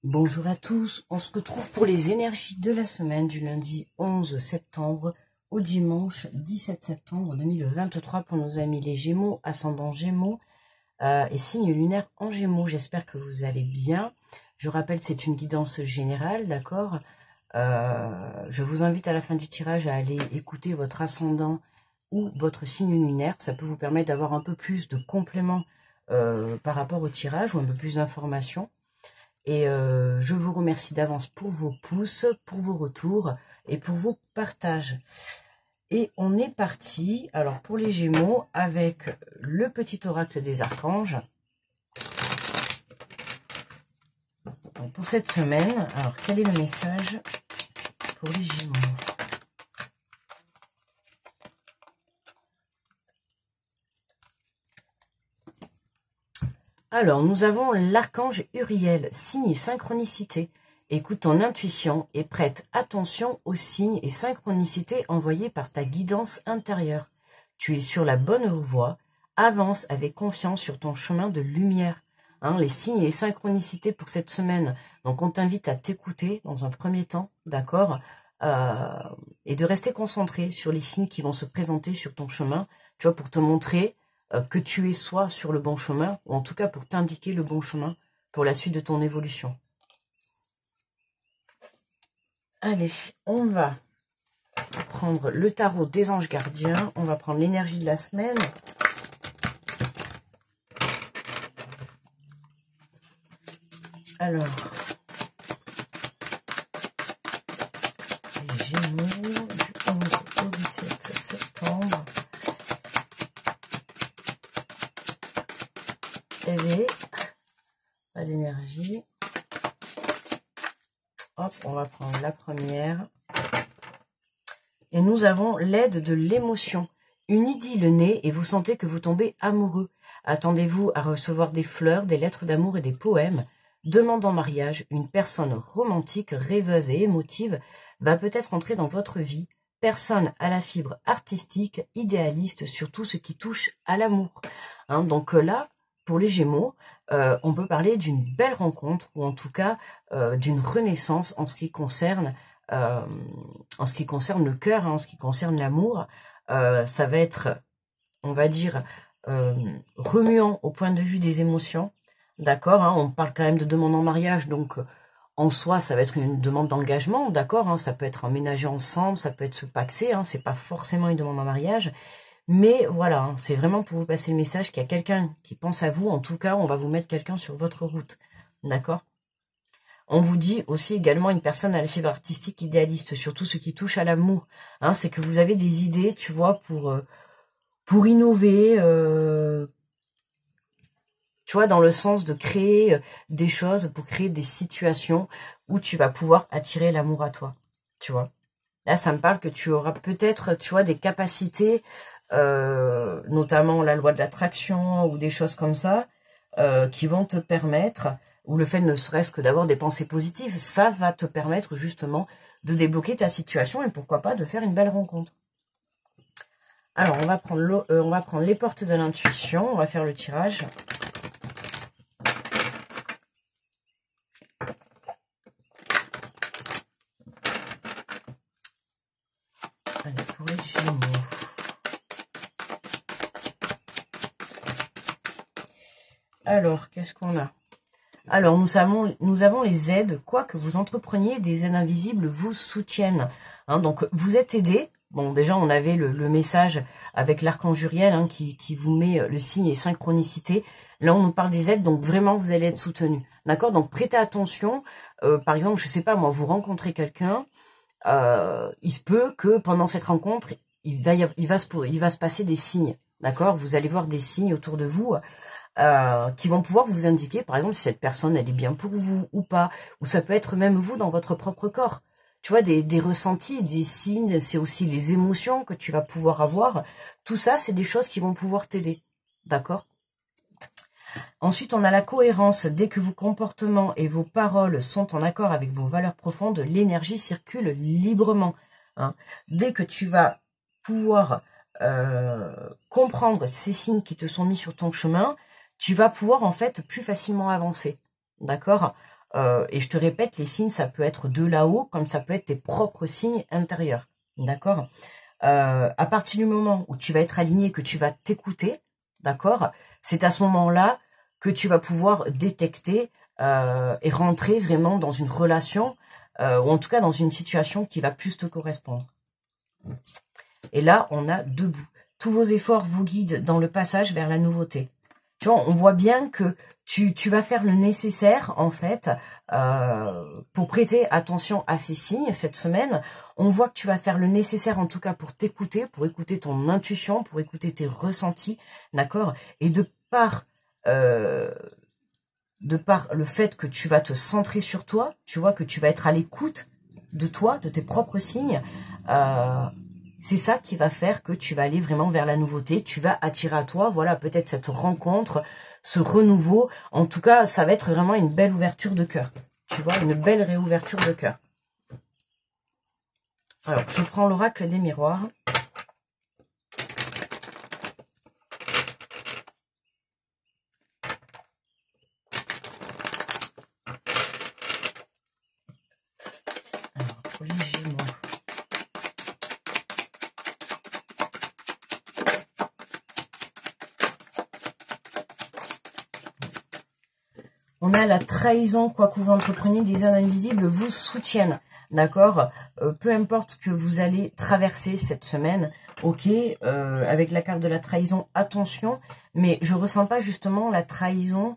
Bonjour à tous, on se retrouve pour les énergies de la semaine du lundi 11 septembre au dimanche 17 septembre 2023 pour nos amis les Gémeaux, ascendant Gémeaux et signe lunaire en Gémeaux. J'espère que vous allez bien. Je rappelle, c'est une guidance générale, d'accord. Je vous invite à la fin du tirage à aller écouter votre ascendant ou votre signe lunaire. Ça peut vous permettre d'avoir un peu plus de compléments par rapport au tirage ou un peu plus d'informations. Et je vous remercie d'avance pour vos pouces, pour vos retours et pour vos partages. Et on est parti, alors pour les Gémeaux, avec le petit oracle des archanges. Donc pour cette semaine, alors quel est le message pour les Gémeaux ? Alors, nous avons l'archange Uriel, signe et synchronicité. Écoute ton intuition et prête attention aux signes et synchronicités envoyés par ta guidance intérieure. Tu es sur la bonne voie, avance avec confiance sur ton chemin de lumière. Les signes et les synchronicités pour cette semaine. Donc, on t'invite à t'écouter dans un premier temps, d'accord, et de rester concentré sur les signes qui vont se présenter sur ton chemin, tu vois, pour te montrer que tu es soit sur le bon chemin, ou en tout cas pour t'indiquer le bon chemin pour la suite de ton évolution. Allez, on va prendre le tarot des anges gardiens, on va prendre l'énergie de la semaine. Alors, les Gémeaux du 11 au 17 septembre. Elle est à l'énergie. Hop, on va prendre la première. Et nous avons l'aide de l'émotion. Une idylle naît et vous sentez que vous tombez amoureux. Attendez-vous à recevoir des fleurs, des lettres d'amour et des poèmes. Demande en mariage, une personne romantique, rêveuse et émotive va peut-être entrer dans votre vie. Personne à la fibre artistique, idéaliste sur tout ce qui touche à l'amour. Donc là, pour les Gémeaux, on peut parler d'une belle rencontre, ou en tout cas d'une renaissance en ce qui concerne le cœur, en ce qui concerne l'amour. Ça va être, on va dire, remuant au point de vue des émotions. D'accord, on parle quand même de demande en mariage, donc en soi, ça va être une demande d'engagement, d'accord, ça peut être emménager ensemble, ça peut être se paxer, c'est pas forcément une demande en mariage. Mais voilà, c'est vraiment pour vous passer le message qu'il y a quelqu'un qui pense à vous. En tout cas, on va vous mettre quelqu'un sur votre route. D'accord ? On vous dit aussi également une personne à la fibre artistique idéaliste, surtout ce qui touche à l'amour. C'est que vous avez des idées, tu vois, pour innover, tu vois, dans le sens de créer des choses, pour créer des situations où tu vas pouvoir attirer l'amour à toi. Tu vois ? Là, ça me parle que tu auras peut-être, tu vois, des capacités, notamment la loi de l'attraction ou des choses comme ça, qui vont te permettre, ou le fait ne serait-ce que d'avoir des pensées positives, ça va te permettre justement de débloquer ta situation et pourquoi pas de faire une belle rencontre. Alors, on va prendre les portes de l'intuition, on va faire le tirage. Allez, pour les Gémeaux. Alors, qu'est-ce qu'on a? Alors, nous avons les aides. Quoi que vous entrepreniez, des aides invisibles vous soutiennent. Donc, vous êtes aidés. Bon, déjà, on avait le message avec l'archange Uriel qui vous met le signe et synchronicité. Là, on nous parle des aides, donc vraiment, vous allez être soutenus. D'accord? Donc, prêtez attention. Par exemple, je sais pas, moi, vous rencontrez quelqu'un. Il se peut que pendant cette rencontre, il va se passer des signes. D'accord? Vous allez voir des signes autour de vous. Qui vont pouvoir vous indiquer, par exemple, si cette personne, elle est bien pour vous ou pas, ou ça peut être même vous dans votre propre corps. Tu vois, des ressentis, des signes, c'est aussi les émotions que tu vas pouvoir avoir. Tout ça, c'est des choses qui vont pouvoir t'aider. D'accord ? Ensuite, on a la cohérence. Dès que vos comportements et vos paroles sont en accord avec vos valeurs profondes, l'énergie circule librement. Dès que tu vas pouvoir comprendre ces signes qui te sont mis sur ton chemin, tu vas pouvoir en fait plus facilement avancer. D'accord ? Et je te répète, les signes, ça peut être de là-haut, comme ça peut être tes propres signes intérieurs. D'accord? À partir du moment où tu vas être aligné, que tu vas t'écouter, d'accord? C'est à ce moment-là que tu vas pouvoir détecter et rentrer vraiment dans une relation, ou en tout cas dans une situation qui va plus te correspondre. Et là, on a debout. Tous vos efforts vous guident dans le passage vers la nouveauté. Tu vois, on voit bien que tu vas faire le nécessaire, en fait, pour prêter attention à ces signes cette semaine. On voit que tu vas faire le nécessaire, en tout cas, pour t'écouter, pour écouter ton intuition, pour écouter tes ressentis, d'accord? Et de par le fait que tu vas te centrer sur toi, tu vois, que tu vas être à l'écoute de toi, de tes propres signes, c'est ça qui va faire que tu vas aller vraiment vers la nouveauté, tu vas attirer à toi, voilà, peut-être cette rencontre, ce renouveau. En tout cas, ça va être vraiment une belle ouverture de cœur, tu vois, une belle réouverture de cœur. Alors, je prends l'oracle des miroirs. Alors, pour les Gémeaux. On a la trahison, quoi que vous entrepreniez, des âmes invisibles vous soutiennent, d'accord? Peu importe ce que vous allez traverser cette semaine, ok? Avec la carte de la trahison, attention, mais je ressens pas justement la trahison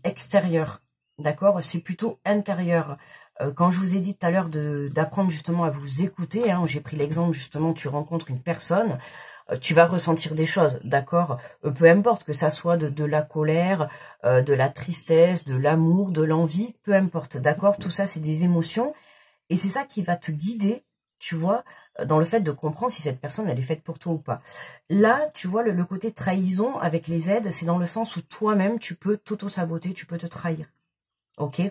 extérieure, d'accord? C'est plutôt intérieur. Quand je vous ai dit tout à l'heure d'apprendre justement à vous écouter, hein, j'ai pris l'exemple justement, tu rencontres une personne, tu vas ressentir des choses, d'accord? Peu importe que ça soit de la colère, de la tristesse, de l'amour, de l'envie, peu importe, d'accord? Tout ça, c'est des émotions. Et c'est ça qui va te guider, tu vois, dans le fait de comprendre si cette personne, elle est faite pour toi ou pas. Là, tu vois, le côté trahison avec les aides, c'est dans le sens où toi-même, tu peux t'auto-saboter, tu peux te trahir. Ok?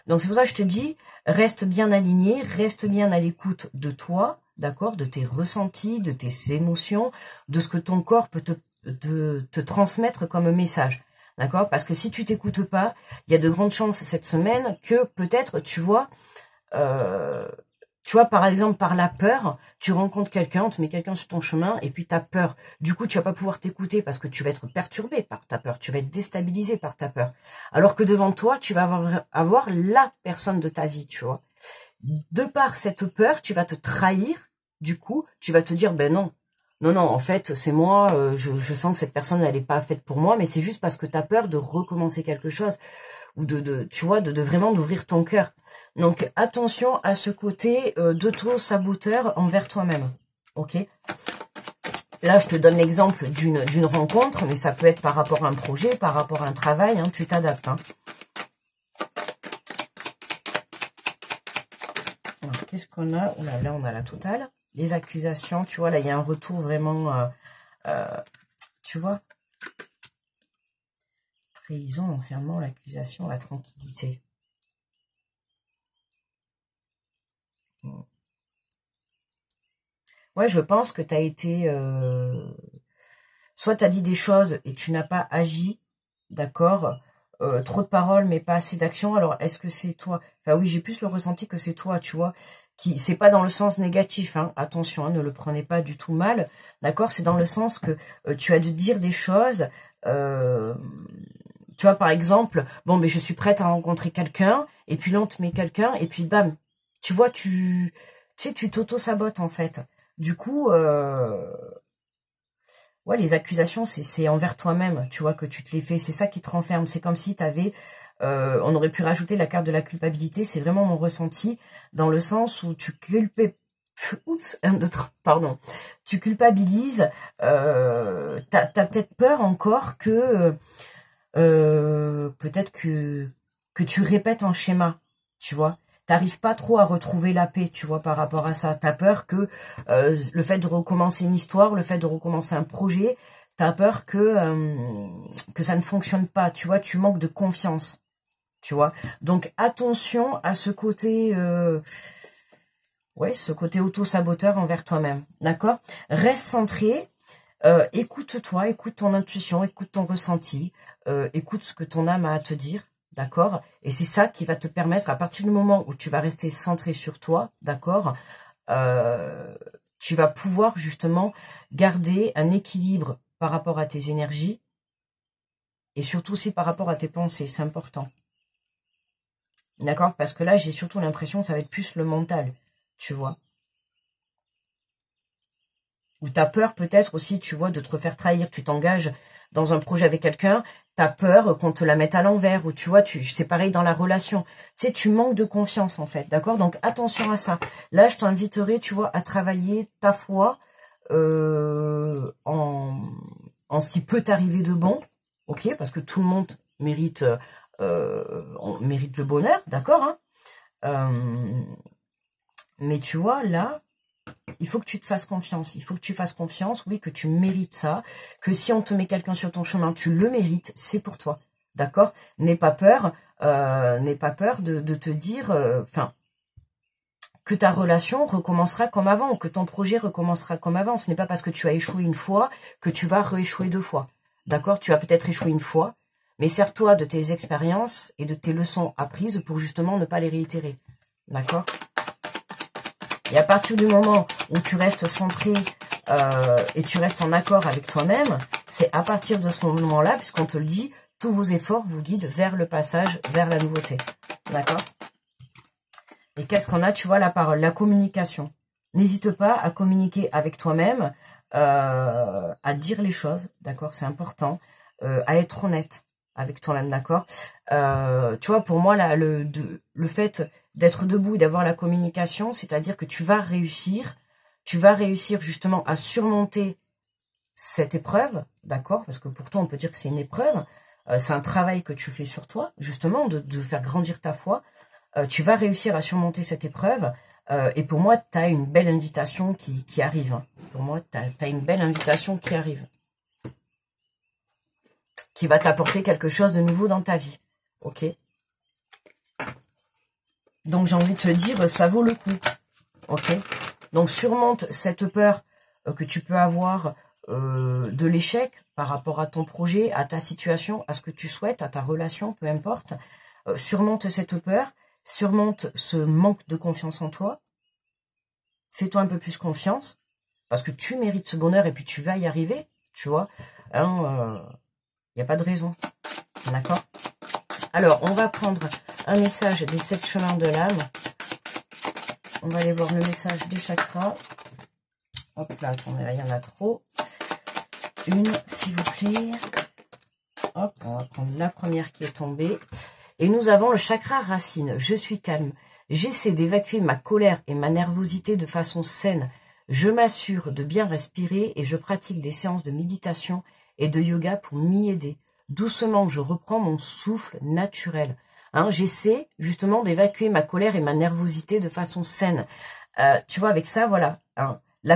Donc c'est pour ça que je te dis, reste bien aligné, reste bien à l'écoute de toi, d'accord, de tes ressentis, de tes émotions, de ce que ton corps peut te transmettre comme message, d'accord? Parce que si tu t'écoutes pas, il y a de grandes chances cette semaine que peut-être, tu vois, par exemple, par la peur, tu rencontres quelqu'un, on te met quelqu'un sur ton chemin, et puis tu as peur. Du coup, tu vas pas pouvoir t'écouter parce que tu vas être perturbé par ta peur, tu vas être déstabilisé par ta peur. Alors que devant toi, tu vas avoir la personne de ta vie, tu vois. De par cette peur, tu vas te trahir, du coup, tu vas te dire, ben non, non, non, en fait, c'est moi, je sens que cette personne, elle n'est pas faite pour moi, mais c'est juste parce que tu as peur de recommencer quelque chose, ou tu vois, de vraiment d'ouvrir ton cœur. Donc, attention à ce côté d'auto-saboteur envers toi-même, ok? Là, je te donne l'exemple d'une rencontre, mais ça peut être par rapport à un projet, par rapport à un travail, hein, tu t'adaptes, hein. Alors, qu'est-ce qu'on a? Oh là, là, on a la totale. Les accusations, tu vois, là, il y a un retour vraiment, tu vois, trahison, enfermement, l'accusation, la tranquillité. Ouais, je pense que tu as été... soit tu as dit des choses et tu n'as pas agi, d'accord, trop de paroles mais pas assez d'action. Alors, est-ce que c'est toi? Enfin oui, j'ai plus le ressenti que c'est toi, tu vois. C'est pas dans le sens négatif, hein. Attention, hein, ne le prenez pas du tout mal, d'accord. C'est dans le sens que tu as dû dire des choses... tu vois, par exemple, bon, mais je suis prête à rencontrer quelqu'un, et puis là, on te met quelqu'un, et puis bam, tu vois, tu sais, tu t'auto-sabotes, en fait. Du coup, ouais, les accusations, c'est envers toi-même, tu vois, que tu te les fais. C'est ça qui te renferme. C'est comme si tu avais... on aurait pu rajouter la carte de la culpabilité. C'est vraiment mon ressenti, dans le sens où tu Oups, pardon. Tu culpabilises. T'as peut-être peur encore que... peut-être que tu répètes un schéma, tu vois. T'arrives pas trop à retrouver la paix, tu vois, par rapport à ça. T'as peur que le fait de recommencer une histoire, le fait de recommencer un projet, t'as peur que ça ne fonctionne pas, tu vois. Tu manques de confiance, tu vois. Donc attention à ce côté... ouais, ce côté auto-saboteur envers toi-même, d'accord? Reste centré, écoute-toi, écoute ton intuition, écoute ton ressenti, écoute ce que ton âme a à te dire, d'accord? Et c'est ça qui va te permettre, à partir du moment où tu vas rester centré sur toi, d'accord, tu vas pouvoir justement garder un équilibre par rapport à tes énergies et surtout aussi par rapport à tes pensées, c'est important. D'accord? Parce que là, j'ai surtout l'impression que ça va être plus le mental, tu vois. Ou tu as peur peut-être aussi, tu vois, de te refaire trahir. Tu t'engages dans un projet avec quelqu'un, tu as peur qu'on te la mette à l'envers. Ou tu vois, c'est pareil dans la relation. Tu sais, tu manques de confiance en fait, d'accord? Donc attention à ça. Là, je t'inviterai, tu vois, à travailler ta foi en ce qui peut t'arriver de bon, ok? Parce que tout le monde mérite, on mérite le bonheur, d'accord, hein? Mais tu vois, là, il faut que tu te fasses confiance. Il faut que tu fasses confiance, oui, que tu mérites ça. Que si on te met quelqu'un sur ton chemin, tu le mérites, c'est pour toi. D'accord? N'aie pas peur de te dire, que ta relation recommencera comme avant, que ton projet recommencera comme avant. Ce n'est pas parce que tu as échoué une fois que tu vas rééchouer deux fois. D'accord? Tu as peut-être échoué une fois, mais sers-toi de tes expériences et de tes leçons apprises pour justement ne pas les réitérer. D'accord? Et à partir du moment où tu restes centré et tu restes en accord avec toi-même, c'est à partir de ce moment-là, puisqu'on te le dit, tous vos efforts vous guident vers le passage, vers la nouveauté. D'accord? Et qu'est-ce qu'on a? Tu vois, la parole, la communication. N'hésite pas à communiquer avec toi-même, à dire les choses, d'accord? C'est important. À être honnête avec toi-même, d'accord? Tu vois, pour moi, là, le fait d'être debout et d'avoir la communication, c'est-à-dire que tu vas réussir justement à surmonter cette épreuve, d'accord? Parce que pour toi, on peut dire que c'est une épreuve. C'est un travail que tu fais sur toi, justement, de faire grandir ta foi. Tu vas réussir à surmonter cette épreuve. Et pour moi, tu as une belle invitation qui arrive. Hein. Pour moi, tu as une belle invitation qui arrive. Qui va t'apporter quelque chose de nouveau dans ta vie. Ok? Donc, j'ai envie de te dire, ça vaut le coup. Ok? Donc, surmonte cette peur que tu peux avoir de l'échec par rapport à ton projet, à ta situation, à ce que tu souhaites, à ta relation, peu importe. Surmonte cette peur. Surmonte ce manque de confiance en toi. Fais-toi un peu plus confiance, parce que tu mérites ce bonheur et puis tu vas y arriver, tu vois. Il n'y a pas de raison, d'accord? Alors, on va prendre un message des 7 chemins de l'âme. On va aller voir le message des chakras. Hop là, attendez, là, il y en a trop. Une, s'il vous plaît. Hop, on va prendre la première qui est tombée. Et nous avons le chakra racine. Je suis calme. J'essaie d'évacuer ma colère et ma nervosité de façon saine. Je m'assure de bien respirer et je pratique des séances de méditation et de yoga pour m'y aider. Doucement, je reprends mon souffle naturel. Hein, j'essaie justement d'évacuer ma colère et ma nervosité de façon saine. Tu vois, avec ça, voilà, hein, de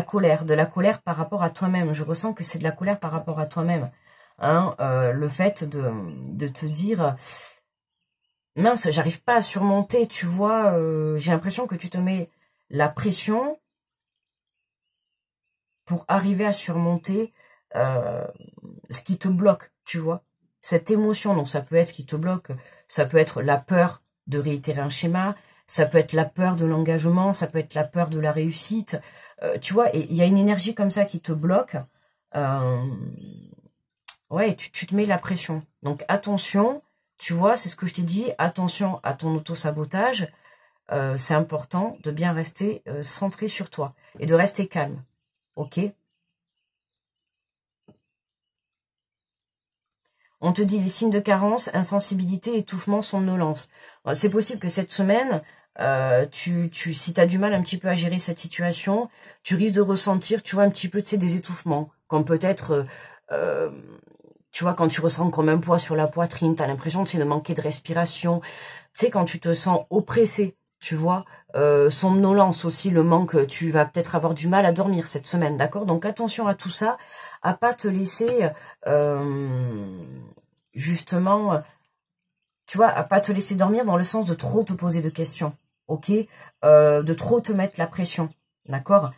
la colère par rapport à toi-même. Je ressens que c'est de la colère par rapport à toi-même. Hein, le fait de te dire... mince, j'arrive pas à surmonter, tu vois, j'ai l'impression que tu te mets la pression pour arriver à surmonter ce qui te bloque, tu vois. Cette émotion, donc ça peut être ce qui te bloque, ça peut être la peur de réitérer un schéma, ça peut être la peur de l'engagement, ça peut être la peur de la réussite, tu vois, et il y a une énergie comme ça qui te bloque, ouais, tu te mets la pression. Donc attention, tu vois, c'est ce que je t'ai dit, attention à ton auto-sabotage, c'est important de bien rester centré sur toi et de rester calme, ok? On te dit les signes de carence, insensibilité, étouffement, somnolence. C'est possible que cette semaine, si tu as du mal un petit peu à gérer cette situation, tu risques de ressentir, tu vois, un petit peu, tu sais, des étouffements, comme peut-être... tu vois, quand tu ressens comme un poids sur la poitrine, tu as l'impression de manquer de respiration. Tu sais, quand tu te sens oppressé, tu vois, somnolence aussi, le manque, tu vas peut-être avoir du mal à dormir cette semaine, d'accord? Donc attention à tout ça, à pas te laisser, justement, tu vois, à pas te laisser dormir dans le sens de trop te poser de questions, ok? De trop te mettre la pression, d'accord?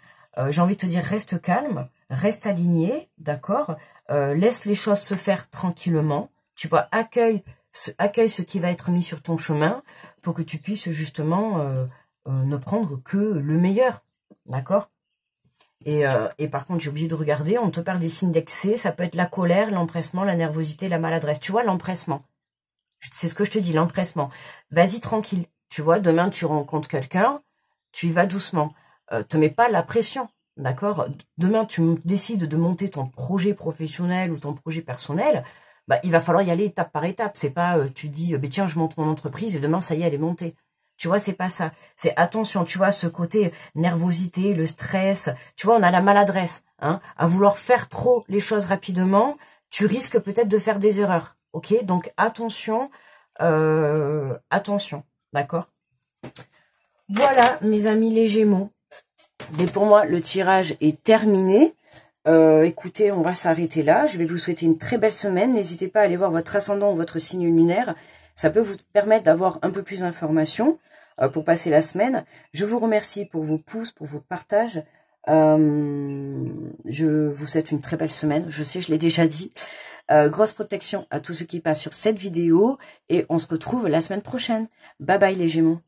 J'ai envie de te dire, reste calme, reste aligné, d'accord? Laisse les choses se faire tranquillement. Tu vois, accueille accueille ce qui va être mis sur ton chemin pour que tu puisses justement ne prendre que le meilleur. D'accord ? Et par contre, j'ai oublié de regarder, on te parle des signes d'excès, ça peut être la colère, l'empressement, la nervosité, la maladresse. Tu vois, l'empressement. C'est ce que je te dis, l'empressement. Vas-y tranquille. Tu vois, demain, tu rencontres quelqu'un, tu y vas doucement. Te mets pas la pression, d'accord? Demain, tu décides de monter ton projet professionnel ou ton projet personnel, bah, il va falloir y aller étape par étape. C'est pas, tu dis, tiens, je monte mon entreprise et demain, ça y est, elle est montée. Tu vois, c'est pas ça. C'est attention, tu vois, ce côté nervosité, le stress. Tu vois, on a la maladresse, hein. À vouloir faire trop les choses rapidement, tu risques peut-être de faire des erreurs. Ok? Donc, attention, attention. D'accord? Voilà, mes amis les Gémeaux. Mais pour moi, le tirage est terminé. Écoutez, on va s'arrêter là. Je vais vous souhaiter une très belle semaine. N'hésitez pas à aller voir votre ascendant ou votre signe lunaire. Ça peut vous permettre d'avoir un peu plus d'informations pour passer la semaine. Je vous remercie pour vos pouces, pour vos partages. Je vous souhaite une très belle semaine. Je sais, je l'ai déjà dit. Grosse protection à tous ceux qui passent sur cette vidéo. Et on se retrouve la semaine prochaine. Bye bye les Gémeaux.